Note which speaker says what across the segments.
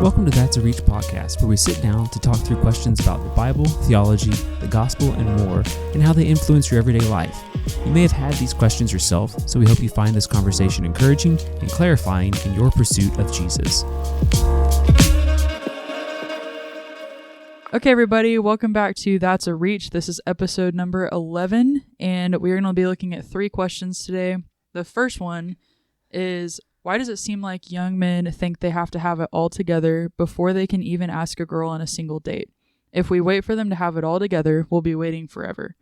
Speaker 1: Welcome to That's a Reach podcast, where we sit down to talk through questions about the Bible, theology, the gospel, and more, and how they influence your everyday life. You may have had these questions yourself, so we hope you find this conversation encouraging and clarifying in your pursuit of Jesus.
Speaker 2: Okay, everybody, welcome back to That's a Reach. This is episode number 11, and we're going to be looking at 3 questions today. The first one is, why does it seem like young men think they have to have it all together before they can even ask a girl on a single date? If we wait for them to have it all together, we'll be waiting forever.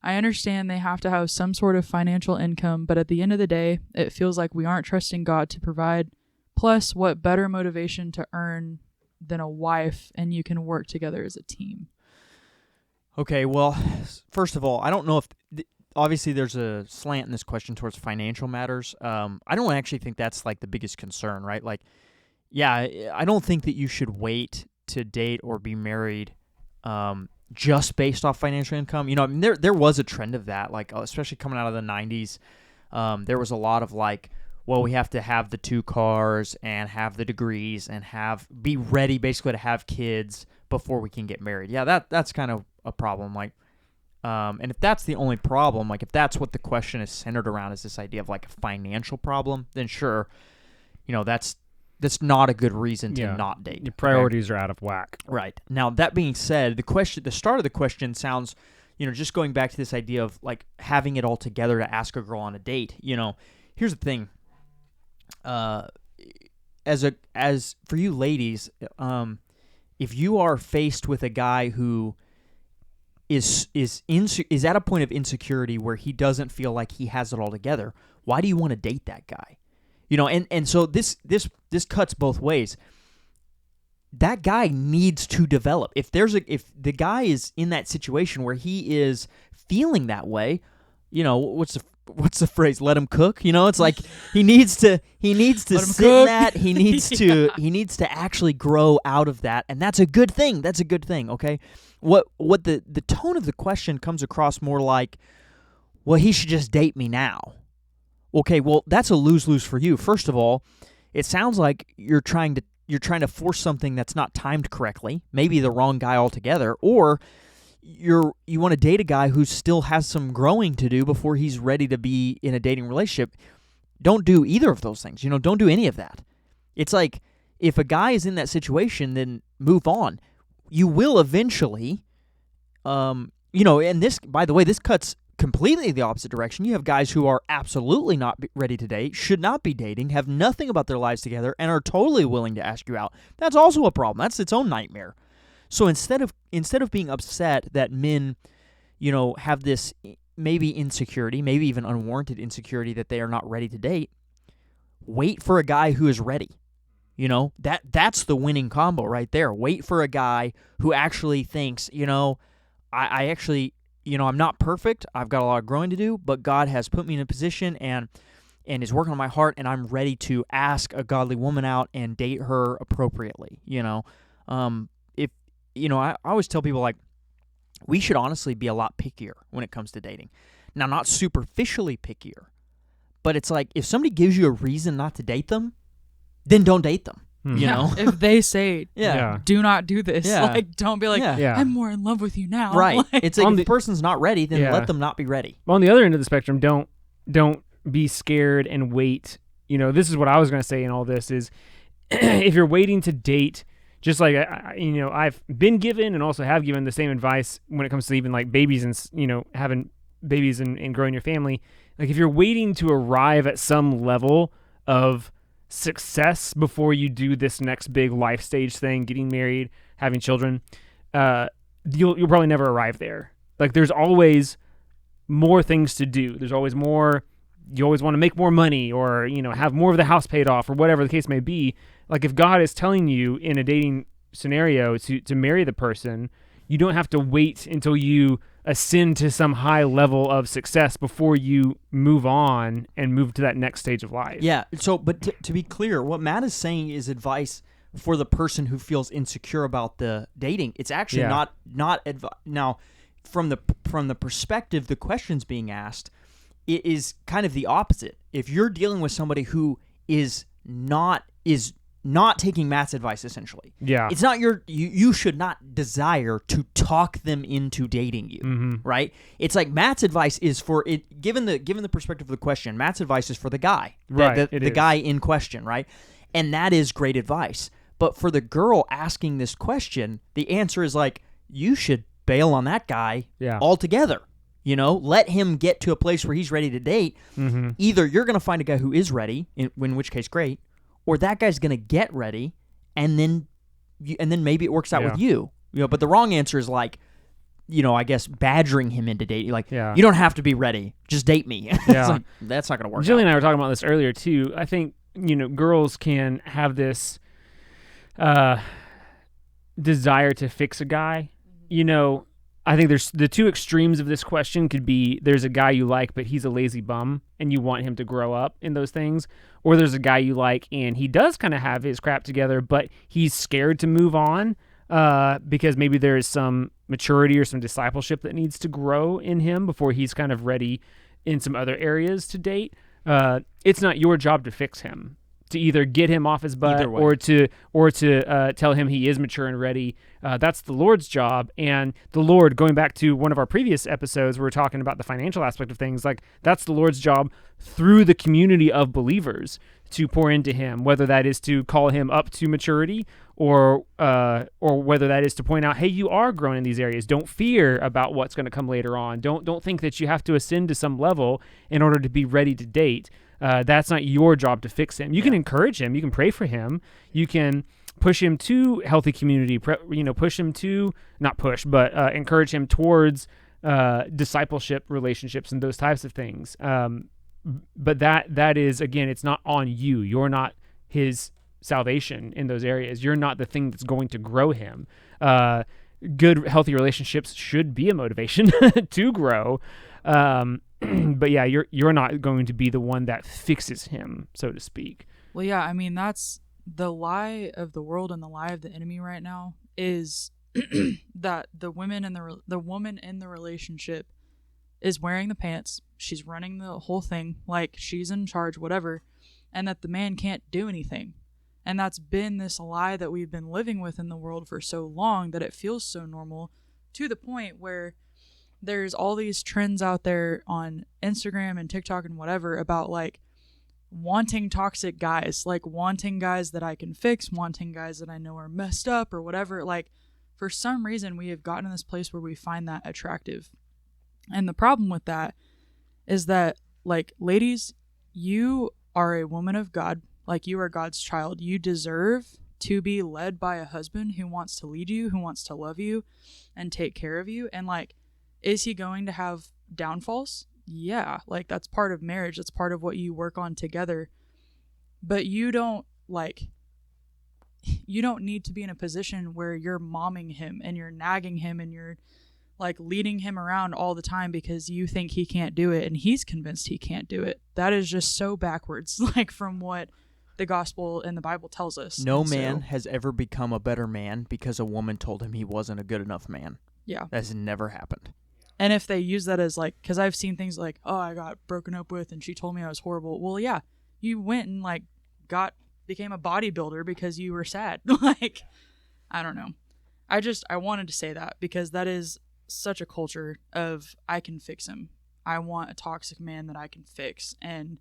Speaker 2: I understand they have to have some sort of financial income, but at the end of the day, it feels like we aren't trusting God to provide. Plus, what better motivation to earn than a wife, and you can work together as a team?
Speaker 3: Okay, well, first of all, I don't know if... Obviously, there's a slant in this question towards financial matters. I don't actually think that's like the biggest concern, right? Like, yeah, I don't think that you should wait to date or be married just based off financial income. You know, I mean, there was a trend of that, like especially coming out of the 90s. There was a lot of like, well, we have to have the 2 cars and have the degrees and be ready basically to have kids before we can get married. Yeah, that's kind of a problem. Like, and if that's the only problem, like if that's what the question is centered around, is this idea of like a financial problem, then sure, you know, that's not a good reason to not date.
Speaker 4: Your priorities are out of whack.
Speaker 3: Right. Now, that being said, the start of the question sounds, you know, just going back to this idea of like having it all together to ask a girl on a date. You know, here's the thing. As for you ladies, if you are faced with a guy who is at a point of insecurity where he doesn't feel like he has it all together, why do you want to date that guy? You know, and so this cuts both ways. That guy needs to develop. If the guy is in that situation where he is feeling that way, you know, what's the phrase? Let him cook. You know, it's like he needs to sit in that. He needs to actually grow out of that, and that's a good thing. That's a good thing. Okay. What the tone of the question comes across more like, well, he should just date me now. Okay, well, that's a lose-lose for you. First of all, it sounds like you're trying to force something that's not timed correctly, maybe the wrong guy altogether, or you want to date a guy who still has some growing to do before he's ready to be in a dating relationship. Don't do either of those things. You know, don't do any of that. It's like, if a guy is in that situation, then move on. You will eventually, you know, and this, by the way, this cuts completely the opposite direction. You have guys who are absolutely not ready to date, should not be dating, have nothing about their lives together, and are totally willing to ask you out. That's also a problem. That's its own nightmare. So instead of being upset that men, you know, have this maybe insecurity, maybe even unwarranted insecurity that they are not ready to date, wait for a guy who is ready. You know, that's the winning combo right there. Wait for a guy who actually thinks, you know, I actually, you know, I'm not perfect. I've got a lot of growing to do, but God has put me in a position and is working on my heart, and I'm ready to ask a godly woman out and date her appropriately. You know, I always tell people, like, we should honestly be a lot pickier when it comes to dating. Now, not superficially pickier, but it's like, if somebody gives you a reason not to date them, then don't date them, you know?
Speaker 2: If they say,
Speaker 4: Yeah.
Speaker 2: do not do this,
Speaker 3: Yeah.
Speaker 2: like, don't be like,
Speaker 4: Yeah.
Speaker 2: I'm more in love with you now.
Speaker 3: Right.
Speaker 2: Like,
Speaker 3: It's like, if the person's not ready, then let them not be ready.
Speaker 4: Well, on the other end of the spectrum, don't be scared and wait. You know, this is what I was going to say in all this is, if you're waiting to date, just like, you know, I've been given and also have given the same advice when it comes to even like babies and, you know, having babies and growing your family. Like, if you're waiting to arrive at some level of success before you do this next big life stage thing, getting married, having children, you'll probably never arrive there. Like, there's always more things to do. There's always more. You always want to make more money, or, you know, have more of the house paid off, or whatever the case may be. Like, if God is telling you in a dating scenario to marry the person, you don't have to wait until you ascend to some high level of success before you move on and move to that next stage of life.
Speaker 3: Yeah. So, but to be clear, what Matt is saying is advice for the person who feels insecure about the dating. It's actually not advice. Now, from the perspective the question's being asked, it is kind of the opposite. If you're dealing with somebody who is not taking Matt's advice, essentially.
Speaker 4: Yeah.
Speaker 3: It's not you should not desire to talk them into dating you, right? It's like Matt's advice is for it. Given the perspective of the question, Matt's advice is for the guy,
Speaker 4: Right,
Speaker 3: the guy in question, right? And that is great advice. But for the girl asking this question, the answer is like, you should bail on that guy altogether. You know, let him get to a place where he's ready to date. Either you're going to find a guy who is ready, in which case great, or that guy's going to get ready, and then maybe it works out with you. You know, but the wrong answer is like, you know, I guess badgering him into dating. Like, you don't have to be ready, just date me. It's like, that's not going to work.
Speaker 4: Jillian and I were talking about this earlier too. I think, you know, girls can have this desire to fix a guy. You know, I think there's the two extremes of this question could be there's a guy you like, but he's a lazy bum and you want him to grow up in those things. Or there's a guy you like and he does kind of have his crap together, but he's scared to move on because maybe there is some maturity or some discipleship that needs to grow in him before he's kind of ready in some other areas to date. It's not your job to fix him, to either get him off his butt or to tell him he is mature and ready. That's the Lord's job. And the Lord, going back to one of our previous episodes, we were talking about the financial aspect of things. Like, that's the Lord's job through the community of believers to pour into him, whether that is to call him up to maturity or whether that is to point out, hey, you are growing in these areas. Don't fear about what's going to come later on. Don't think that you have to ascend to some level in order to be ready to date. That's not your job to fix him. You can encourage him. You can pray for him. You can push him to healthy community, push him to, not push, but encourage him towards discipleship relationships and those types of things. But that is, again, it's not on you. You're not his salvation in those areas. You're not the thing that's going to grow him. Good, healthy relationships should be a motivation to grow. But yeah, you're not going to be the one that fixes him, so to speak.
Speaker 2: Well, yeah, I mean, that's the lie of the world and the lie of the enemy right now is that the woman in the relationship is wearing the pants. She's running the whole thing, like she's in charge, whatever, and that the man can't do anything. And that's been this lie that we've been living with in the world for so long that it feels so normal, to the point where there's all these trends out there on Instagram and TikTok and whatever about like wanting toxic guys, like wanting guys that I can fix, wanting guys that I know are messed up or whatever. Like, for some reason, we have gotten in this place where we find that attractive. And the problem with that is that, like, ladies, you are a woman of God. Like, you are God's child. You deserve to be led by a husband who wants to lead you, who wants to love you and take care of you. And, like, is he going to have downfalls? Yeah, like, that's part of marriage. That's part of what you work on together. But you don't need to be in a position where you're momming him and you're nagging him and you're like leading him around all the time because you think he can't do it and he's convinced he can't do it. That is just so backwards, like, from what the gospel and the Bible tells us.
Speaker 3: No man has ever become a better man because a woman told him he wasn't a good enough man.
Speaker 2: Yeah.
Speaker 3: That's never happened.
Speaker 2: And if they use that as like, because I've seen things like, oh, I got broken up with and she told me I was horrible. Well, yeah, you went and like became a bodybuilder because you were sad. Like, I don't know. I wanted to say that because that is such a culture of I can fix him. I want a toxic man that I can fix. And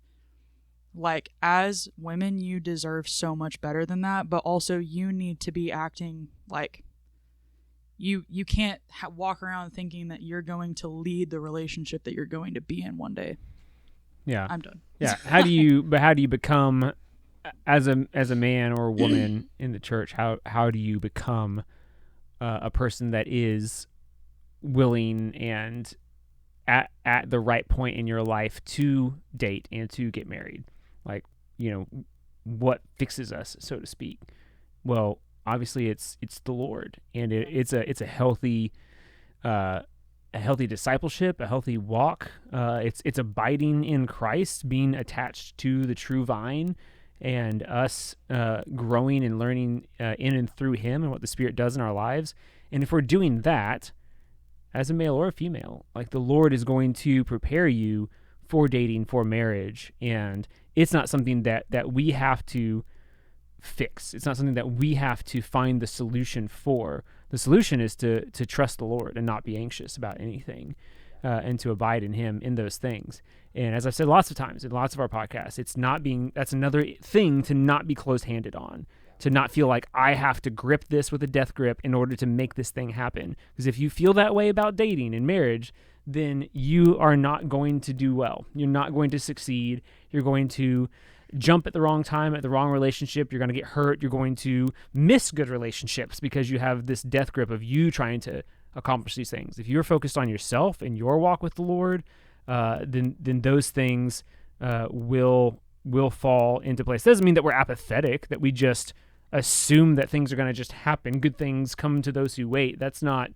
Speaker 2: like, as women, you deserve so much better than that. But also you need to be acting like you can't walk around thinking that you're going to lead the relationship that you're going to be in one day.
Speaker 4: Yeah.
Speaker 2: I'm done.
Speaker 4: Yeah. How do you become as a man or a woman in the church? How do you become a person that is willing and at the right point in your life to date and to get married? Like, what fixes us, so to speak? Well, obviously it's the Lord, and it's a healthy discipleship, a healthy walk. It's abiding in Christ, being attached to the true vine, and us growing and learning in and through Him and what the Spirit does in our lives. And if we're doing that as a male or a female, like, the Lord is going to prepare you for dating, for marriage, and it's not something that we have to fix. It's not something that we have to find the solution for. The solution is to trust the Lord and not be anxious about anything, and to abide in Him in those things. And as I've said lots of times in lots of our podcasts, that's another thing to not be closed-handed on, to not feel like I have to grip this with a death grip in order to make this thing happen. Because if you feel that way about dating and marriage, then you are not going to do well. You're not going to succeed. You're going to jump at the wrong time, at the wrong relationship. You're going to get hurt. You're going to miss good relationships because you have this death grip of you trying to accomplish these things. If you're focused on yourself and your walk with the Lord, then those things will fall into place. Doesn't mean that we're apathetic, that we just assume that things are going to just happen. Good things come to those who wait. That's not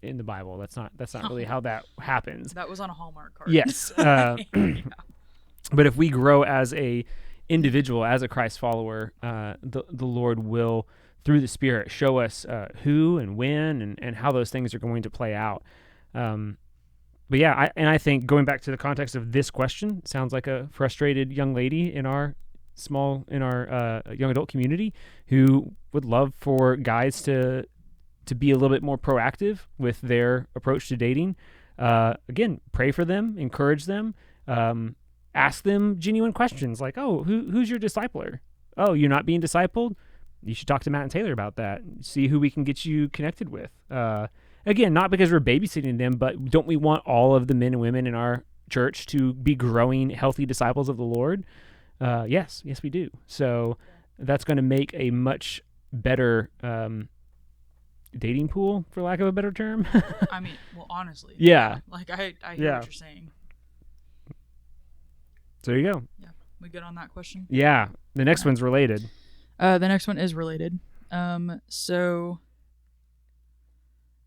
Speaker 4: in the Bible. That's not really how that happens.
Speaker 2: That was on a Hallmark card.
Speaker 4: Yes. But if we grow as a individual, as a Christ follower, the Lord will, through the Spirit, show us who and when and how those things are going to play out. But yeah, I think going back to the context of this question, sounds like a frustrated young lady in our young adult community who would love for guys to be a little bit more proactive with their approach to dating. Again, pray for them, encourage them, ask them genuine questions like, oh, who's your discipler? Oh, you're not being discipled? You should talk to Matt and Taylor about that. See who we can get you connected with. Again, not because we're babysitting them, but don't we want all of the men and women in our church to be growing healthy disciples of the Lord? Yes, we do. So that's going to make a much better dating pool, for lack of a better term.
Speaker 2: I mean, well, honestly.
Speaker 4: Yeah.
Speaker 2: Like, I hear what you're saying.
Speaker 4: So there you go.
Speaker 2: Yeah. We good on that question?
Speaker 4: Yeah. The next one's related.
Speaker 2: The next one is related. So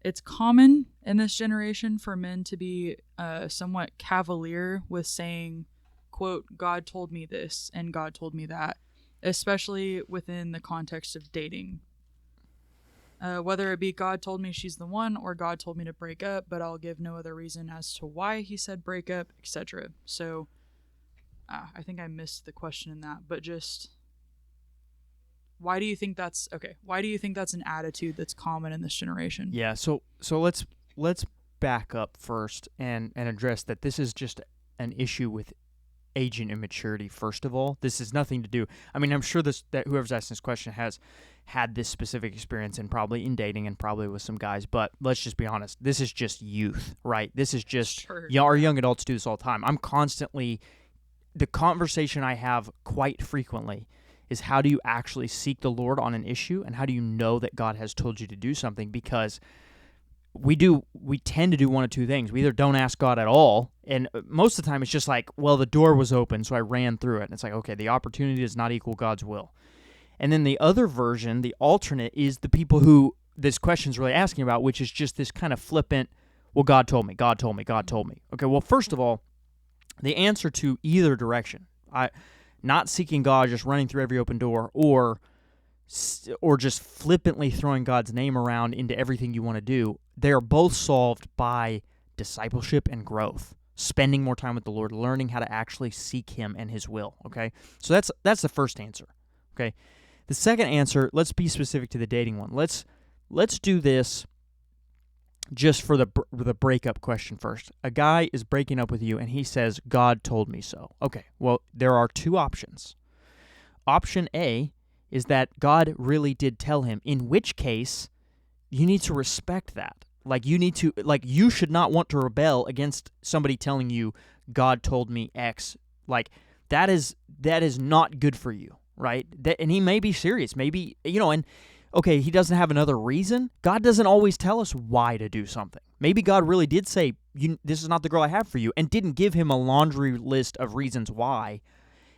Speaker 2: it's common in this generation for men to be somewhat cavalier with saying, quote, God told me this and God told me that, especially within the context of dating. Whether it be God told me she's the one or God told me to break up, but I'll give no other reason as to why he said break up, etc. So I think I missed the question in that, but just why do you think that's an attitude that's common in this generation?
Speaker 3: Yeah, so let's back up first and address that this is just an issue with age and immaturity. First of all, this has nothing to do. I mean, I'm sure that whoever's asking this question has had this specific experience and probably in dating and probably with some guys. But let's just be honest. This is just youth, right? This is just our young adults do this all the time. The conversation I have quite frequently is how do you actually seek the Lord on an issue, and how do you know that God has told you to do something? Because we tend to do one of two things. We either don't ask God at all, and most of the time it's just like, well, the door was open, so I ran through it. And it's like, okay, the opportunity does not equal God's will. And then the other version, the alternate, is the people who this question's really asking about, which is just this kind of flippant, well, God told me, God told me, God told me. Okay, well, first of all, the answer to either direction, not seeking God, just running through every open door, or just flippantly throwing God's name around into everything you want to do, they are both solved by discipleship and growth, spending more time with the Lord, learning how to actually seek Him and His will, okay? So that's the first answer, okay? The second answer, let's be specific to the dating one. Let's do this just for the breakup question first. A guy is breaking up with you, and he says, God told me so. Okay, well, there are two options. Option A is that God really did tell him, in which case you need to respect that. You should not want to rebel against somebody telling you, God told me X. Like, that is not good for you, right? And he may be serious. Maybe, and okay, he doesn't have another reason. God doesn't always tell us why to do something. Maybe God really did say, this is not the girl I have for you, and didn't give him a laundry list of reasons why.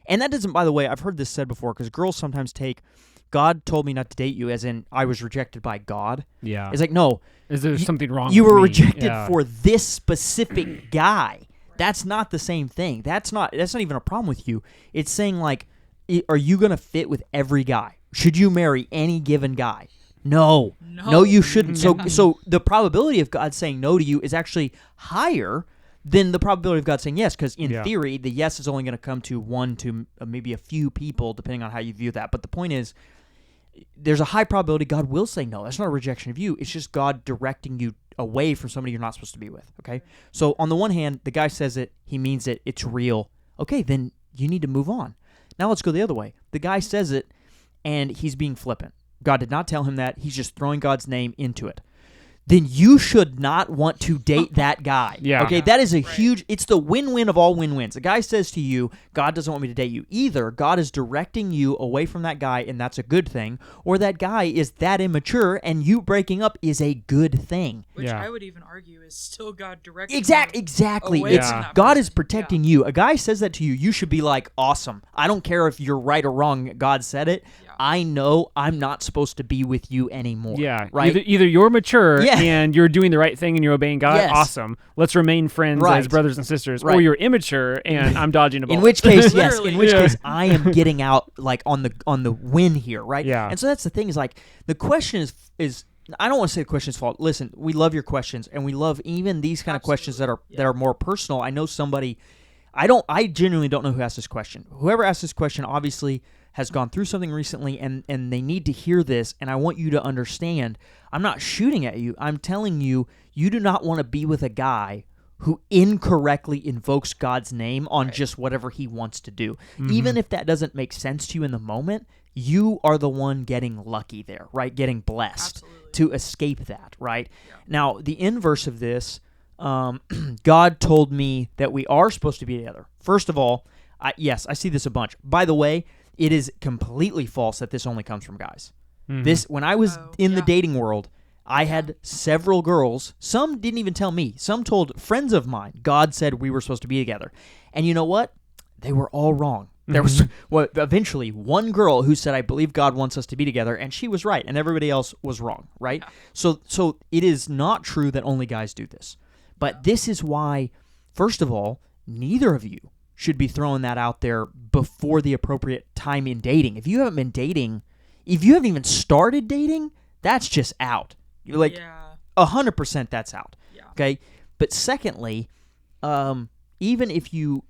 Speaker 3: And that doesn't, by the way, I've heard this said before, because girls sometimes take, God told me not to date you, as in I was rejected by God. Yeah. It's like, no.
Speaker 4: Is there something wrong
Speaker 3: you
Speaker 4: with
Speaker 3: were
Speaker 4: me?
Speaker 3: rejected for this specific guy. That's not the same thing. That's not even a problem with you. It's saying, like, are you going to fit with every guy? Should you marry any given guy? No, you shouldn't. So the probability of God saying no to you is actually higher than the probability of God saying yes, because in theory, the yes is only going to come to one to maybe a few people, depending on how you view that. But the point is, there's a high probability God will say no. That's not a rejection of you. It's just God directing you away from somebody you're not supposed to be with, okay? So on the one hand, the guy says it, he means it, it's real. Okay, then you need to move on. Now let's go the other way. The guy says it, and he's being flippant. God did not tell him that. He's just throwing God's name into it. Then you should not want to date that guy.
Speaker 4: Yeah.
Speaker 3: Okay, that is a huge, it's the win-win of all win-wins. A guy says to you, God doesn't want me to date you. Either God is directing you away from that guy, and that's a good thing, or that guy is that immature, and you breaking up is a good thing.
Speaker 2: Which
Speaker 4: Yeah.
Speaker 2: I would even argue is still God directing
Speaker 3: Exactly.
Speaker 2: away
Speaker 3: It's
Speaker 2: from that
Speaker 3: God
Speaker 2: person.
Speaker 3: is protecting you. A guy says that to you, you should be like, awesome. I don't care if you're right or wrong. God said it.
Speaker 2: Yeah.
Speaker 3: I know I'm not supposed to be with you anymore.
Speaker 4: Yeah,
Speaker 3: right.
Speaker 4: Either you're mature
Speaker 3: Yeah.
Speaker 4: and you're doing the right thing and you're obeying God.
Speaker 3: Yes.
Speaker 4: Awesome. Let's remain friends
Speaker 3: Right.
Speaker 4: as brothers and sisters. Or
Speaker 3: Right.
Speaker 4: you're immature and I'm dodging a bullet.
Speaker 3: In which case, yes.
Speaker 2: Literally.
Speaker 3: In which
Speaker 4: Yeah.
Speaker 3: case, I am getting out like on the win here, right?
Speaker 4: Yeah.
Speaker 3: And so that's the thing is like the question is I don't want to say the question's fault. Listen, we love your questions, and we love even these kind of questions that are more personal. I know somebody. I genuinely don't know who asked this question. Whoever asked this question obviously has gone through something recently, and they need to hear this, and I want you to understand, I'm not shooting at you. I'm telling you, you do not want to be with a guy who incorrectly invokes God's name on just whatever he wants to do. Even if that doesn't make sense to you in the moment, you are the one getting lucky there, right? Getting blessed to escape that, right? Yeah. Now, the inverse of this, God told me that we are supposed to be together. First of all, yes, I see this a bunch. By the way, it is completely false that this only comes from guys. This, when I was in the dating world, I had several girls. Some didn't even tell me. Some told friends of mine. God said we were supposed to be together. And you know what? They were all wrong. There was eventually one girl who said, I believe God wants us to be together, and she was right, and everybody else was wrong, right? Yeah. So it is not true that only guys do this. But this is why, first of all, neither of you should be throwing that out there before the appropriate time in dating. If you haven't been dating, if you haven't even started dating, that's just out. You're like, 100% that's out. Yeah. Okay? But secondly, even if you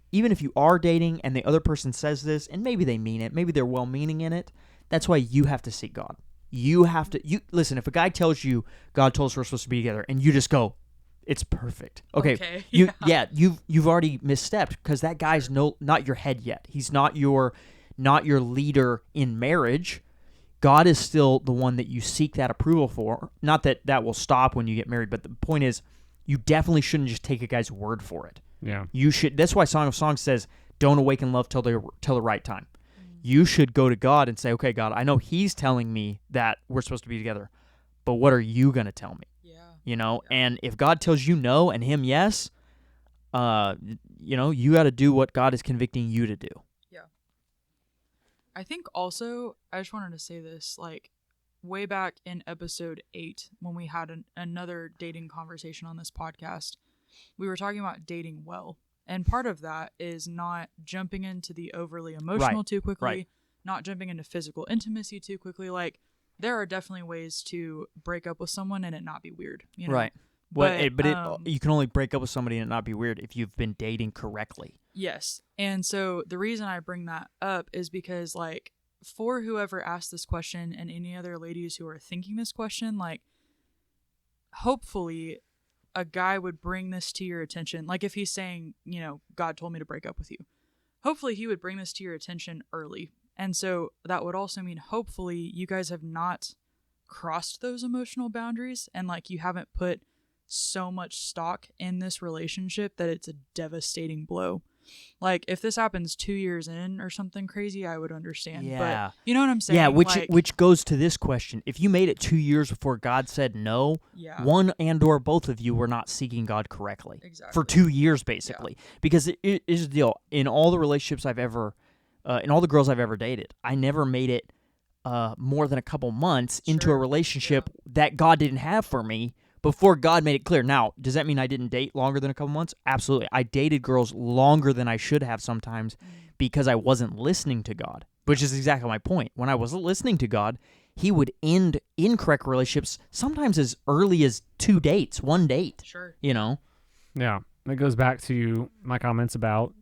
Speaker 3: are dating and the other person says this, and maybe they mean it, maybe they're well-meaning in it, that's why you have to seek God. You have to listen, if a guy tells you God told us we're supposed to be together, and you just go, it's perfect. Okay. You've already misstepped because that guy's not your head yet. He's not your leader in marriage. God is still the one that you seek that approval for. Not that that will stop when you get married, but the point is, you definitely shouldn't just take a guy's word for it.
Speaker 4: Yeah.
Speaker 3: You should. That's why Song of Songs says, "Don't awaken love till the right time." You should go to God and say, "Okay, God, I know He's telling me that we're supposed to be together, but what are you gonna tell me?" Yeah. You know, and if God tells you no and Him yes, you got to do what God is convicting you to do.
Speaker 2: Yeah. I think also, I just wanted to say this, like, way back in episode 8, when we had another dating conversation on this podcast, we were talking about dating well. And part of that is not jumping into the overly emotional too quickly, not jumping into physical intimacy too quickly. Like, there are definitely ways to break up with someone and it not be weird. You know? Right.
Speaker 3: But you can only break up with somebody and it not be weird if you've been dating correctly.
Speaker 2: Yes. And so the reason I bring that up is because, like, for whoever asked this question and any other ladies who are thinking this question, like, hopefully a guy would bring this to your attention. Like, if he's saying, God told me to break up with you, hopefully he would bring this to your attention early. And so that would also mean hopefully you guys have not crossed those emotional boundaries and, like, you haven't put so much stock in this relationship that it's a devastating blow. Like, if this happens 2 years in or something crazy, I would understand.
Speaker 3: Yeah.
Speaker 2: But you know what I'm saying?
Speaker 3: Yeah, which goes to this question. If you made it 2 years before God said no, one and or both of you were not seeking God correctly. Exactly. For 2 years, basically. Yeah. Because it is the deal. In all the relationships I've ever, in all the girls I've ever dated, I never made it more than a couple months into a relationship that God didn't have for me before God made it clear. Now, does that mean I didn't date longer than a couple months? Absolutely. I dated girls longer than I should have sometimes because I wasn't listening to God, which is exactly my point. When I wasn't listening to God, He would end incorrect relationships sometimes as early as 2 dates, 1 date. Sure. Yeah.
Speaker 4: That goes back to my comments about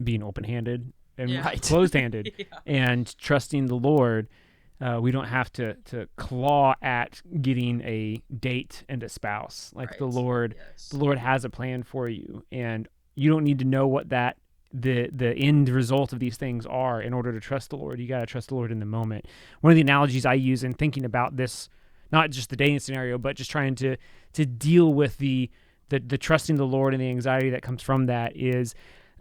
Speaker 4: being open-handed and closed-handed and trusting the Lord. We don't have to claw at getting a date and a spouse. Like
Speaker 2: Right.
Speaker 4: the Lord has a plan for you, and you don't need to know what the end result of these things are in order to trust the Lord. You got to trust the Lord in the moment. One of the analogies I use in thinking about this, not just the dating scenario, but just trying to deal with the trusting the Lord and the anxiety that comes from that is,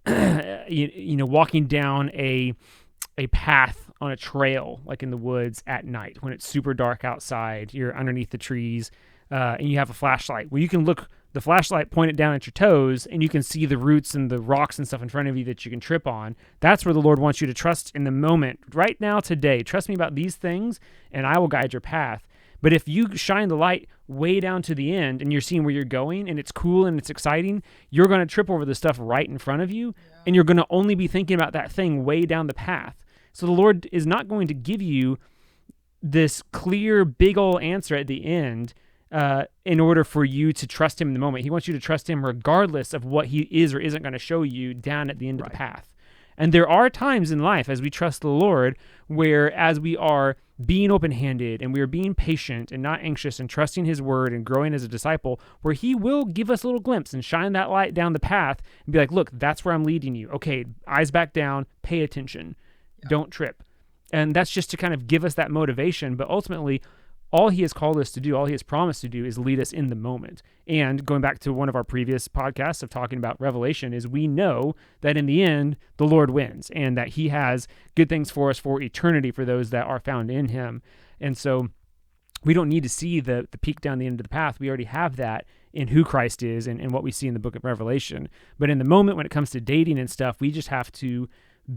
Speaker 4: walking down a path on a trail, like in the woods at night when it's super dark outside. You're underneath the trees, and you have a flashlight. Well, you can look the flashlight, point it down at your toes, and you can see the roots and the rocks and stuff in front of you that you can trip on. That's where the Lord wants you to trust in the moment, right now, today. Trust me about these things, and I will guide your path. But if you shine the light way down to the end and you're seeing where you're going and it's cool and it's exciting, you're going to trip over the stuff right in front of you, and you're going to only be thinking about that thing way down the path. So the Lord is not going to give you this clear, big ol' answer at the end in order for you to trust him in the moment. He wants you to trust him regardless of what he is or isn't going to show you down at the end of the path. And there are times in life as we trust the Lord where as we are being open-handed and we are being patient and not anxious and trusting his word and growing as a disciple, where he will give us a little glimpse and shine that light down the path and be like, look, that's where I'm leading you. Okay, eyes back down, pay attention. Don't trip. And that's just to kind of give us that motivation. But ultimately, all he has called us to do, all he has promised to do is lead us in the moment. And going back to one of our previous podcasts of talking about Revelation is we know that in the end, the Lord wins and that he has good things for us for eternity for those that are found in him. And so we don't need to see the peak down the end of the path. We already have that in who Christ is and what we see in the book of Revelation. But in the moment when it comes to dating and stuff, we just have to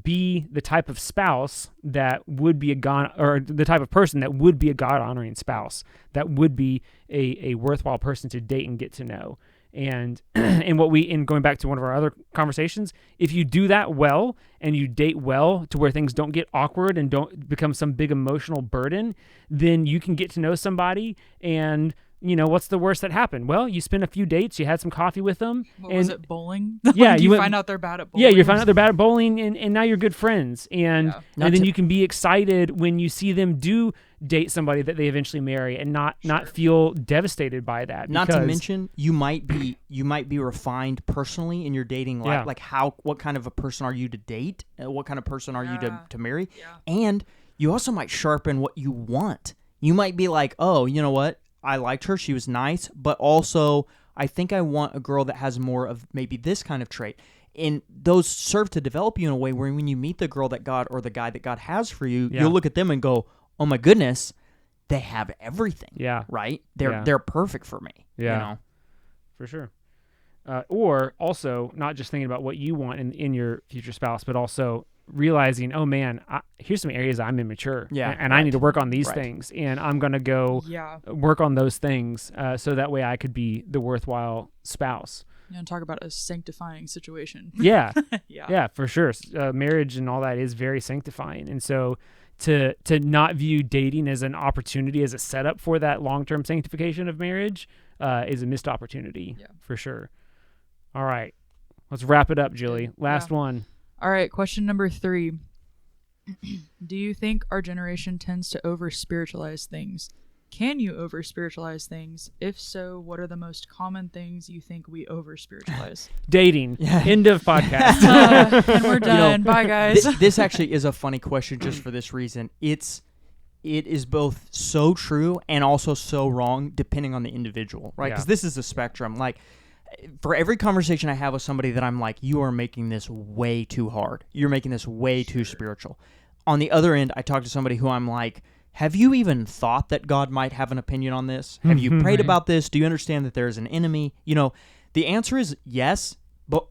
Speaker 4: be the type of spouse that would be the type of person that would be a God-honoring spouse, that would be a worthwhile person to date and get to know. And going back to one of our other conversations, if you do that well and you date well to where things don't get awkward and don't become some big emotional burden, then you can get to know somebody and what's the worst that happened? Well, you spent a few dates, you had some coffee with them.
Speaker 2: Was it bowling?
Speaker 4: Yeah.
Speaker 2: you find out they're bad at bowling.
Speaker 4: Yeah, you find out they're bad at bowling and now you're good friends. And then you can be excited when you see them date somebody that they eventually marry and not feel devastated by that.
Speaker 3: Not to mention, you might be refined personally in your dating life.
Speaker 4: Yeah.
Speaker 3: Like what kind of a person are you to date? What kind of person are you to marry?
Speaker 2: Yeah.
Speaker 3: And you also might sharpen what you want. You might be like, oh, you know what? I liked her. She was nice, but also I think I want a girl that has more of maybe this kind of trait. And those serve to develop you in a way where when you meet the girl that God or the guy that God has for you, you'll look at them and go, oh my goodness, they have everything. Yeah. Right? They're perfect for me.
Speaker 4: Yeah. For sure. Or also not just thinking about what you want in your future spouse, but also realizing, oh man, here's some areas I'm immature, and I need to work on these things, and I'm gonna go work on those things, so that way I could be the worthwhile spouse.
Speaker 2: Talk about a sanctifying situation.
Speaker 4: Yeah, for sure. Marriage and all that is very sanctifying, and so to not view dating as an opportunity, as a setup for that long-term sanctification of marriage, is a missed opportunity for sure. All right, let's wrap it up, Jilly. Last one.
Speaker 2: All right, question number 3. Do you think our generation tends to over-spiritualize things? Can you over-spiritualize things? If so, what are the most common things you think we over-spiritualize?
Speaker 4: Dating. End of podcast.
Speaker 2: And we're done. Bye, guys.
Speaker 3: This actually is a funny question just for this reason. It is both so true and also so wrong depending on the individual, right? Because this is a spectrum. Like, for every conversation I have with somebody that I'm like, you are making this way too hard. You're making this way too spiritual. On the other end, I talk to somebody who I'm like, have you even thought that God might have an opinion on this? Have you prayed about this? Do you understand that there is an enemy? The answer is yes,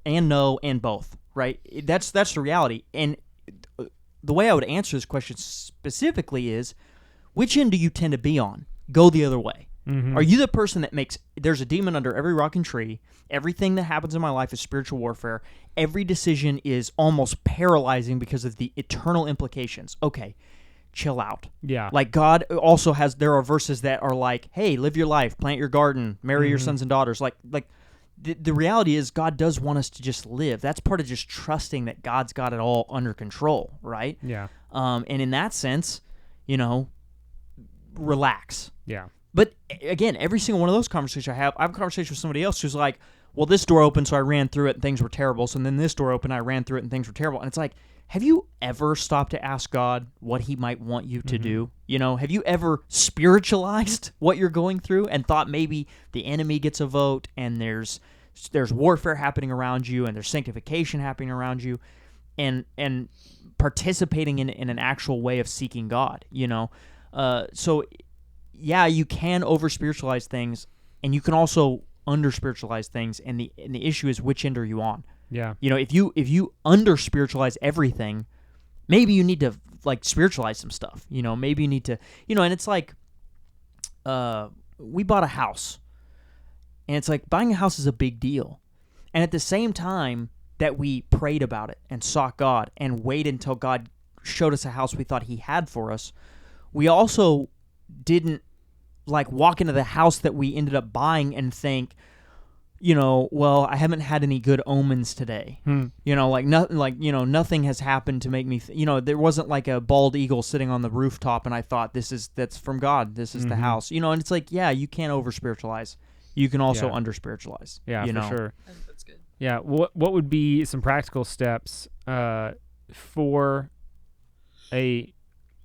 Speaker 3: and no, and both, right? That's the reality. And the way I would answer this question specifically is, which end do you tend to be on? Go the other way. Mm-hmm. Are you the person that there's a demon under every rock and tree, everything that happens in my life is spiritual warfare, every decision is almost paralyzing because of the eternal implications? Okay, chill out. Yeah. Like God also there are verses that are like, hey, live your life, plant your garden, marry your sons and daughters. Like the reality is God does want us to just live. That's part of just trusting that God's got it all under control, right? Yeah. And in that sense, relax.
Speaker 4: Yeah.
Speaker 3: But again, every single one of those conversations I have a conversation with somebody else who's like, well, this door opened, so I ran through it and things were terrible. So then this door opened, I ran through it and things were terrible. And it's like, have you ever stopped to ask God what he might want you to do? You know, have you ever spiritualized what you're going through and thought maybe the enemy gets a vote and there's warfare happening around you and there's sanctification happening around you and participating in an actual way of seeking God, you know? So yeah, you can over-spiritualize things and you can also under-spiritualize things, and the issue is which end are you on?
Speaker 4: Yeah.
Speaker 3: You know, if you under-spiritualize everything, maybe you need to like spiritualize some stuff. You know, maybe you need to, you know, and it's like we bought a house. And it's like buying a house is a big deal. And at the same time that we prayed about it and sought God and waited until God showed us a house we thought he had for us, we also didn't like walk into the house that we ended up buying and think, you know, well, I haven't had any good omens today. You know, like nothing, like, you know, nothing has happened to make me, you know, there wasn't like a bald eagle sitting on the rooftop and I thought that's from God. This is the house, you know, and it's like, yeah, you can't over spiritualize. You can also under spiritualize.
Speaker 4: Yeah,
Speaker 3: you
Speaker 4: for
Speaker 3: know?
Speaker 4: sure.
Speaker 2: I think that's good.
Speaker 4: Yeah. What would be some practical steps for a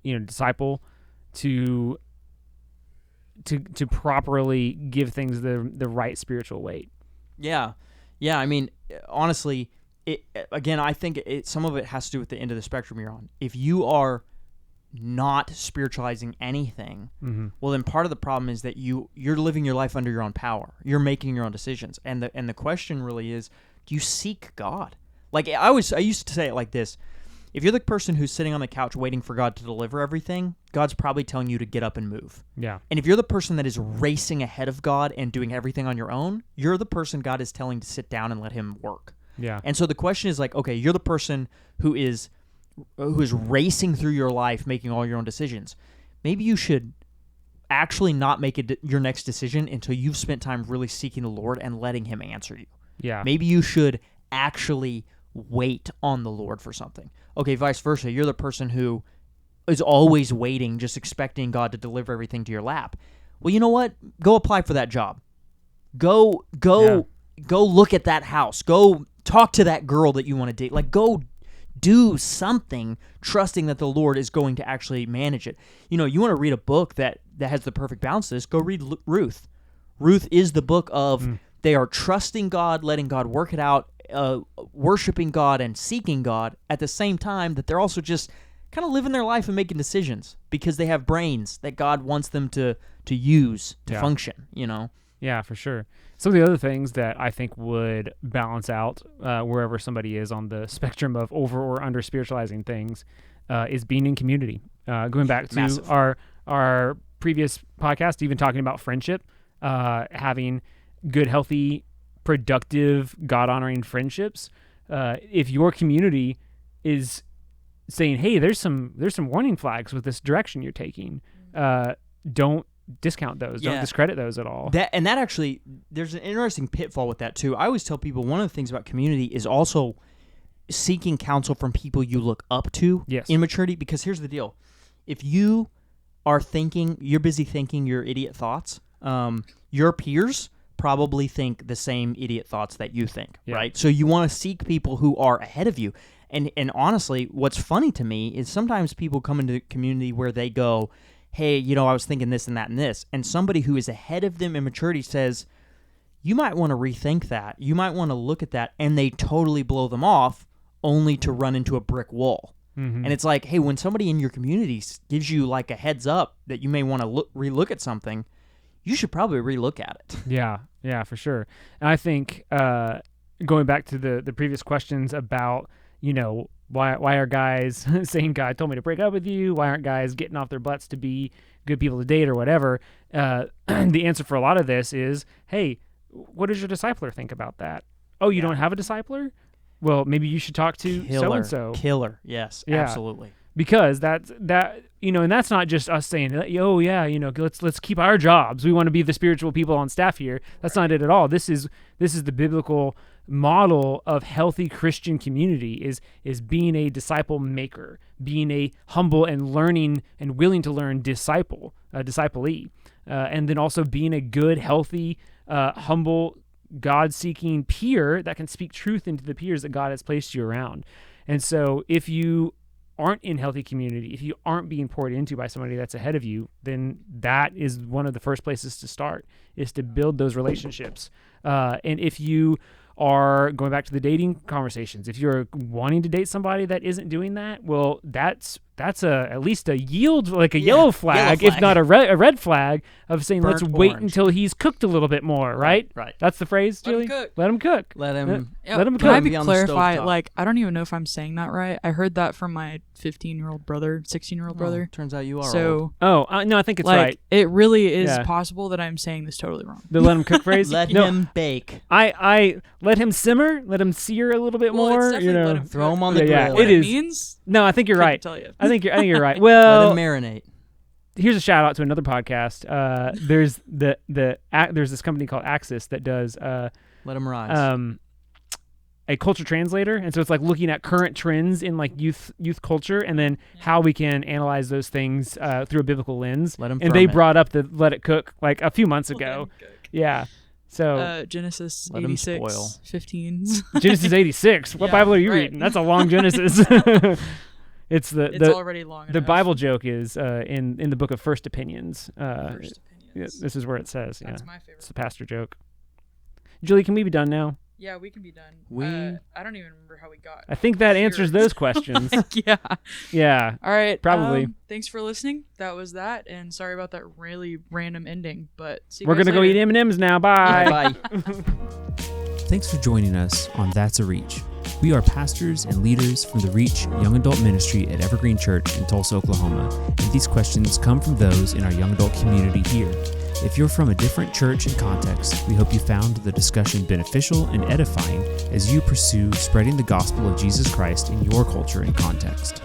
Speaker 4: disciple to properly give things the right spiritual weight?
Speaker 3: Yeah. I mean, honestly, I think some of it has to do with the end of the spectrum you're on. If you are not spiritualizing anything, well, then part of the problem is that you're living your life under your own power. You're making your own decisions, and the question really is, do you seek God? Like I used to say it like this: if you're the person who's sitting on the couch waiting for God to deliver everything, God's probably telling you to get up and move.
Speaker 4: Yeah.
Speaker 3: And if you're the person that is racing ahead of God and doing everything on your own, you're the person God is telling to sit down and let him work.
Speaker 4: Yeah.
Speaker 3: And so the question is like, okay, you're the person who is racing through your life, making all your own decisions. Maybe you should actually not make your next decision until you've spent time really seeking the Lord and letting him answer you.
Speaker 4: Yeah.
Speaker 3: Maybe you should actually wait on the Lord for something. Okay, vice versa. You're the person who is always waiting, just expecting God to deliver everything to your lap. Well, you know what? Go apply for that job. Go look at that house. Go talk to that girl that you want to date. Like, go do something, trusting that the Lord is going to actually manage it. You know, you want to read a book that has the perfect balance to this, go read Ruth. Ruth is the book of they are trusting God, letting God work it out, worshiping God and seeking God at the same time that they're also just kind of living their life and making decisions because they have brains that God wants them to use to function, you know?
Speaker 4: Yeah, for sure. Some of the other things that I think would balance out wherever somebody is on the spectrum of over or under spiritualizing things is being in community. Going back to our previous podcast, even talking about friendship, having good, healthy, productive, God-honoring friendships. If your community is saying, "Hey, there's some warning flags with this direction you're taking," don't discount those. Don't discredit those at all.
Speaker 3: That actually, there's an interesting pitfall with that too. I always tell people one of the things about community is also seeking counsel from people you look up to in maturity. Because here's the deal: if you are you're busy thinking your idiot thoughts, your peers probably think the same idiot thoughts that you think, right? So you want to seek people who are ahead of you. And honestly, what's funny to me is sometimes people come into community where they go, hey, you know, I was thinking this and that and this. And somebody who is ahead of them in maturity says, you might want to rethink that. You might want to look at that. And they totally blow them off only to run into a brick wall. And it's like, hey, when somebody in your community gives you like a heads up that you may want to relook at something, you should probably relook at it.
Speaker 4: Yeah, for sure. And I think going back to the previous questions about, you know, why are guys saying God told me to break up with you? Why aren't guys getting off their butts to be good people to date or whatever? The answer for a lot of this is, hey, what does your discipler think about that? Oh, you don't have a discipler? Well, maybe you should talk to so-and-so.
Speaker 3: Killer. Yes, absolutely.
Speaker 4: because and that's not just us saying, oh yeah, let's keep our jobs. We want to be the spiritual people on staff here. That's not it at all. This is the biblical model of healthy Christian community is being a disciple maker, being a humble and learning and willing to learn disciplee, and then also being a good, healthy, humble, God-seeking peer that can speak truth into the peers that God has placed you around. And so if you aren't in healthy community, if you aren't being poured into by somebody that's ahead of you, then that is one of the first places to start, is to build those relationships. And if you are going back to the dating conversations, if you're wanting to date somebody that isn't doing that, well, that's at least a yield, like a yellow flag, if not a red flag of saying,
Speaker 3: Burnt
Speaker 4: let's wait
Speaker 3: orange.
Speaker 4: until he's cooked a little bit more, right?
Speaker 3: Right.
Speaker 4: That's the phrase,
Speaker 2: Let him
Speaker 4: Julie?
Speaker 2: cook.
Speaker 4: Let him cook.
Speaker 3: Let him.
Speaker 4: Let him
Speaker 2: Can I
Speaker 4: cook.
Speaker 3: be on the
Speaker 2: clarify?
Speaker 3: stovetop.
Speaker 2: Like, I don't even know if I'm saying that right. I heard that from my 15-year-old brother, 16-year-old brother.
Speaker 3: Turns out you are old.
Speaker 2: So,
Speaker 4: Oh, no, I think it's
Speaker 2: like,
Speaker 4: right.
Speaker 2: it really is
Speaker 4: Yeah.
Speaker 2: possible that I'm saying this totally wrong.
Speaker 4: The let him cook phrase?
Speaker 3: Let
Speaker 4: No,
Speaker 3: him bake.
Speaker 4: I let him simmer, let him sear a little bit
Speaker 2: Well, it's
Speaker 4: more,
Speaker 2: definitely let him
Speaker 3: Throw
Speaker 2: cook.
Speaker 3: him on the
Speaker 4: Yeah,
Speaker 3: grill.
Speaker 2: What
Speaker 4: it
Speaker 2: it
Speaker 4: is.
Speaker 2: means,
Speaker 4: No, I think you're
Speaker 2: couldn't
Speaker 4: right.
Speaker 2: tell you.
Speaker 4: I think you're right.
Speaker 3: Let
Speaker 4: Well,
Speaker 3: him marinate.
Speaker 4: here's a shout out to another podcast. There's there's this company called Axis that does
Speaker 3: Let him rise.
Speaker 4: a culture translator, and so it's like looking at current trends in like youth culture, and then how we can analyze those things through a biblical lens.
Speaker 3: Let him
Speaker 4: And they
Speaker 3: ferment.
Speaker 4: brought up the let it cook like a few months ago. Yeah. So
Speaker 3: Oh.
Speaker 2: Genesis
Speaker 3: Let 'em
Speaker 2: 86,
Speaker 3: spoil.
Speaker 2: 15s.
Speaker 4: Genesis 86. What
Speaker 2: Yeah,
Speaker 4: Bible are you
Speaker 2: right.
Speaker 4: reading? That's a long Genesis. It's
Speaker 2: It's already long
Speaker 4: the
Speaker 2: enough.
Speaker 4: Bible joke is in the book of First Opinions.
Speaker 2: First
Speaker 4: Yeah,
Speaker 2: opinions.
Speaker 4: this is where it says. Yeah,
Speaker 2: That's my
Speaker 4: it's
Speaker 2: favorite.
Speaker 4: the pastor joke. Julie, can we be done now?
Speaker 2: Yeah, we can be done.
Speaker 3: We-
Speaker 2: I don't even remember how we got.
Speaker 4: I think that answers
Speaker 2: Here.
Speaker 4: those questions.
Speaker 2: Yeah.
Speaker 4: Yeah.
Speaker 2: All right.
Speaker 4: Probably.
Speaker 2: Thanks for listening. That was that, and sorry about that really random ending. But see you
Speaker 4: We're
Speaker 2: guys
Speaker 4: gonna go eat
Speaker 2: later.
Speaker 4: M&Ms now. Bye.
Speaker 3: Bye.
Speaker 1: Thanks for joining us on That's a Reach. We are pastors and leaders from the Reach Young Adult Ministry at Evergreen Church in Tulsa, Oklahoma, and these questions come from those in our young adult community here. If you're from a different church and context, we hope you found the discussion beneficial and edifying as you pursue spreading the gospel of Jesus Christ in your culture and context.